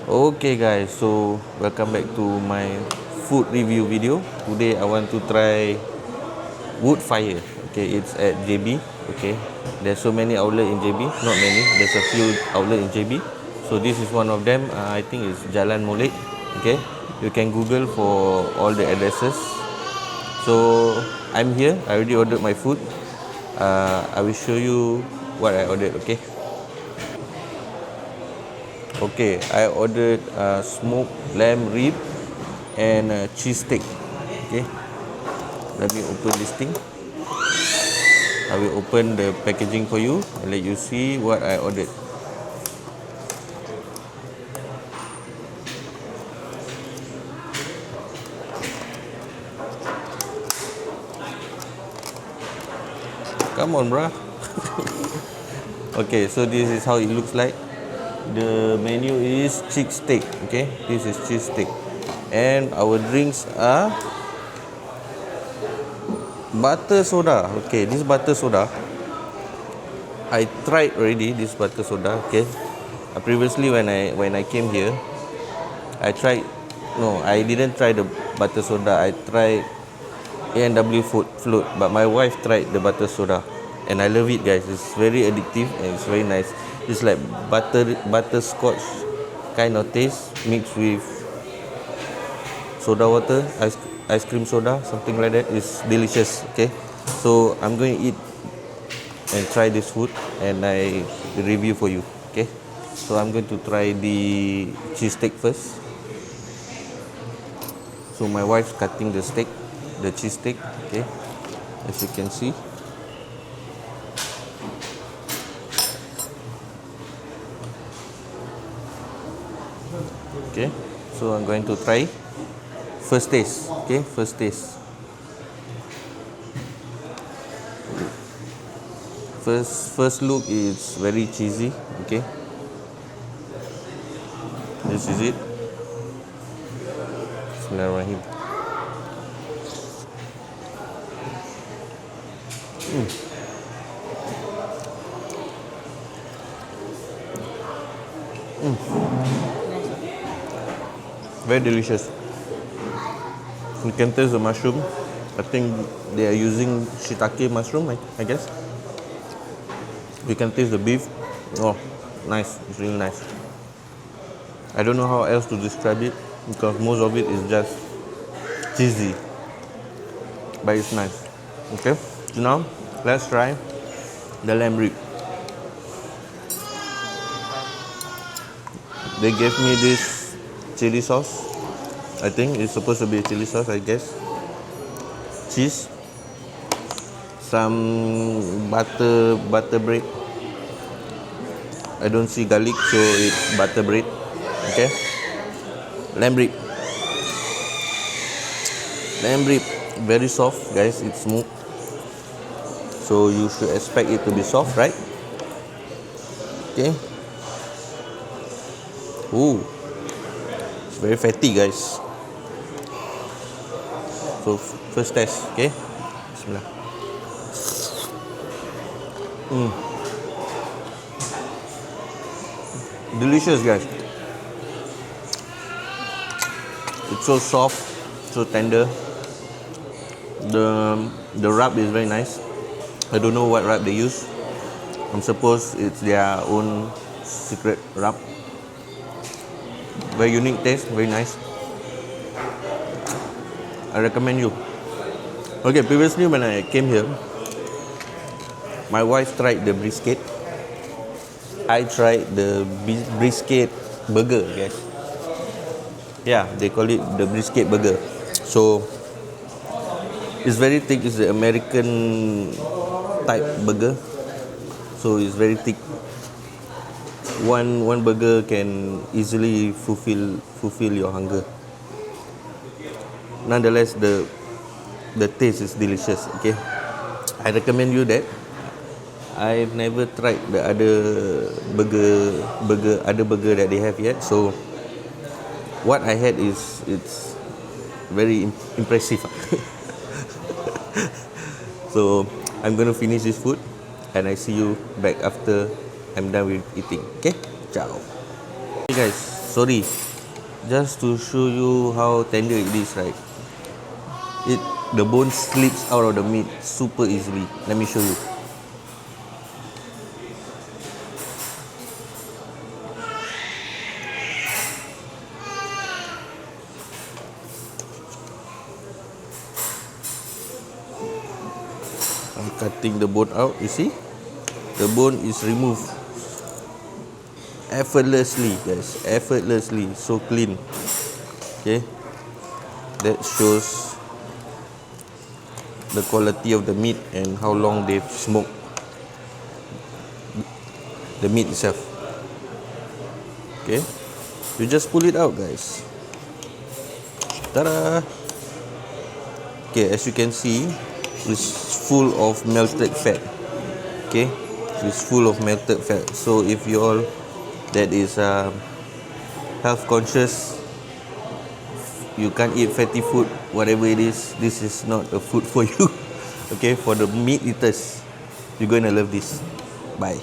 Okay guys, so welcome back to my food review video. Today I want to try Woodfire. Okay, it's at JB. Okay, there's so many outlets in JB. Not many. There's a few outlets in JB. So this is one of them. I think it's Jalan Molek. Okay, you can Google for all the addresses. So I'm here. I already ordered my food. I will show you what I ordered. Okay. Okay, I ordered smoked lamb rib and cheese steak. Okay, let me open this thing. I will open the packaging for you and let you see what I ordered. Come on, bruh. Okay, so this is how it looks like. The menu is cheese steak. Okay, this is cheese steak, and our drinks are butter soda. Okay, this butter soda I tried already. This butter soda. Okay, previously when I came here, I tried. No, I didn't try the butter soda. I tried A&W food float, but my wife tried the butter soda, and I love it, guys. It's very addictive and it's very nice. It's like butterscotch kind of taste mixed with soda water, ice cream soda, something like that. It's delicious. Okay, so I'm going to eat and try this food, and I review for you. Okay, so I'm going to try the cheese steak first. So my wife's cutting the steak, the cheese steak. Okay, as you can see. Okay, so I'm going to try first taste. Okay, first taste. First look is very cheesy. Okay, this is it. Bismillahirrahmanirrahim. Very delicious. You can taste the mushroom. I think they are using shiitake mushroom, I guess. You can taste the beef. Oh, nice. It's really nice. I don't know how else to describe it because most of it is just cheesy, but it's nice. Okay, so now let's try the lamb rib. They gave me this chili sauce. I think it's supposed to be chili sauce, I guess. Cheese, some butter bread. I don't see garlic, so it's butter bread. Okay, lamb rib, very soft, guys. It's smooth, so you should expect it to be soft, right? Okay. Ooh, it's very fatty, guys. So first test. Okay, bismillah. Delicious, guys. It's so soft, so tender. The wrap is very nice. I don't know what wrap they use. I'm supposed it's their own secret wrap. Very unique taste, very nice. I recommend you. Okay, previously when I came here, my wife tried the brisket. I tried the brisket burger, guys. Yeah, they call it the brisket burger. So it's very thick. It's the American type burger. So it's very thick. One burger can easily fulfill your hunger. Nonetheless, the taste is delicious. Okay, I recommend you that. I've never tried the other burger that they have yet. So what I had is it's very impressive. So I'm gonna finish this food, and I see you back after I'm done with eating. Okay, ciao. Hey Okay guys, sorry, just to show you how tender it is, right? The bone slips out of the meat super easily. Let me show you. I'm cutting the bone out, you see? The bone is removed effortlessly, guys. Effortlessly, so clean. Okay, that shows the quality of the meat and how long they've smoked the meat itself. Okay, you just pull it out, guys. Ta-da! Okay, as you can see, it's full of melted fat. Okay, it's full of melted fat. So if you all that is health conscious, you can't eat fatty food, whatever it is, this is not a food for you. Okay, for the meat eaters, you're gonna love this. Bye.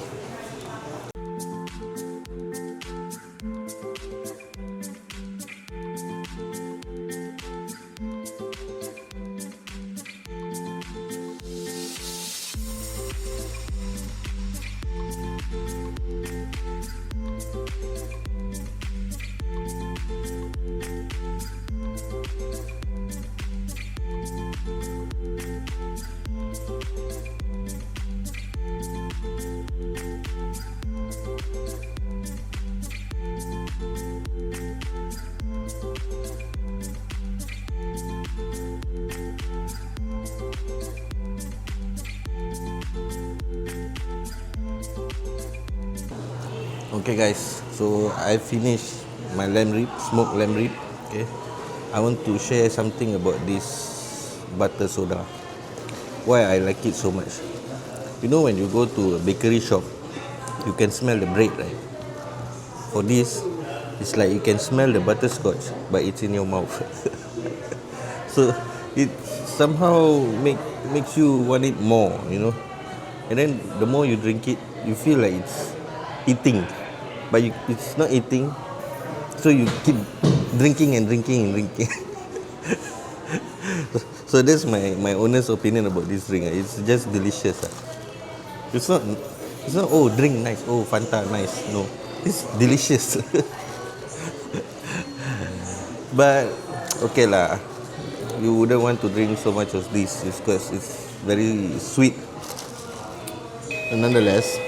Okay guys, so I finished my lamb rib, smoked lamb rib. Okay, I want to share something about this butter soda. Why I like it so much. You know, when you go to a bakery shop, you can smell the bread, right? For this, it's like you can smell the butterscotch, but it's in your mouth. So it somehow makes you want it more, you know. And then the more you drink it, you feel like it's eating, but it's not eating. So you keep drinking and drinking and drinking. So that's my honest opinion about this drink. It's just delicious. It's not oh, drink nice, oh, Fanta nice. No, it's delicious. But okay lah, you wouldn't want to drink so much of this because it's very sweet. And nonetheless,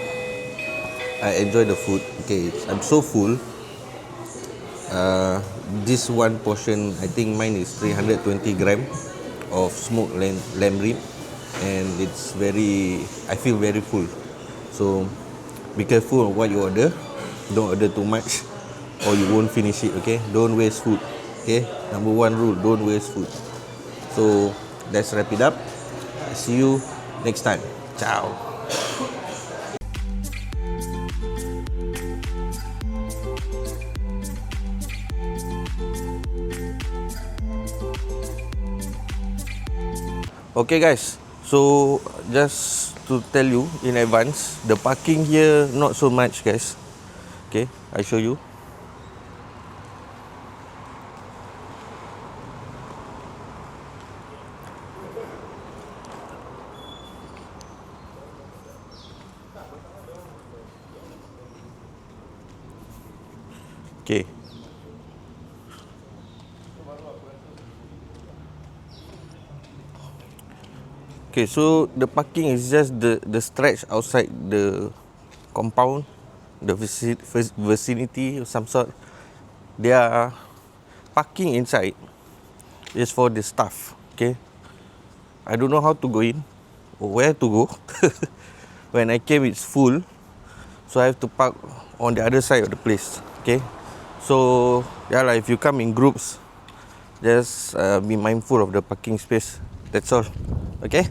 I enjoy the food. Okay, I'm so full. This one portion, I think mine is 320 gram of smoked lamb rib, and it's I feel very full. So be careful of what you order. Don't order too much or you won't finish it. Okay, don't waste food. Okay, number one rule, don't waste food. So let's wrap it up. See you next time. Ciao. Okay guys, so just to tell you in advance, the parking here not so much guys. Okay, I show you. Okay. Okay, so the parking is just the stretch outside the compound, the vicinity of some sort. Their parking inside is for the staff. Okay, I don't know how to go in or where to go. When I came, it's full, so I have to park on the other side of the place. Okay, so yeah, like if you come in groups, just be mindful of the parking space. That's all. Okay.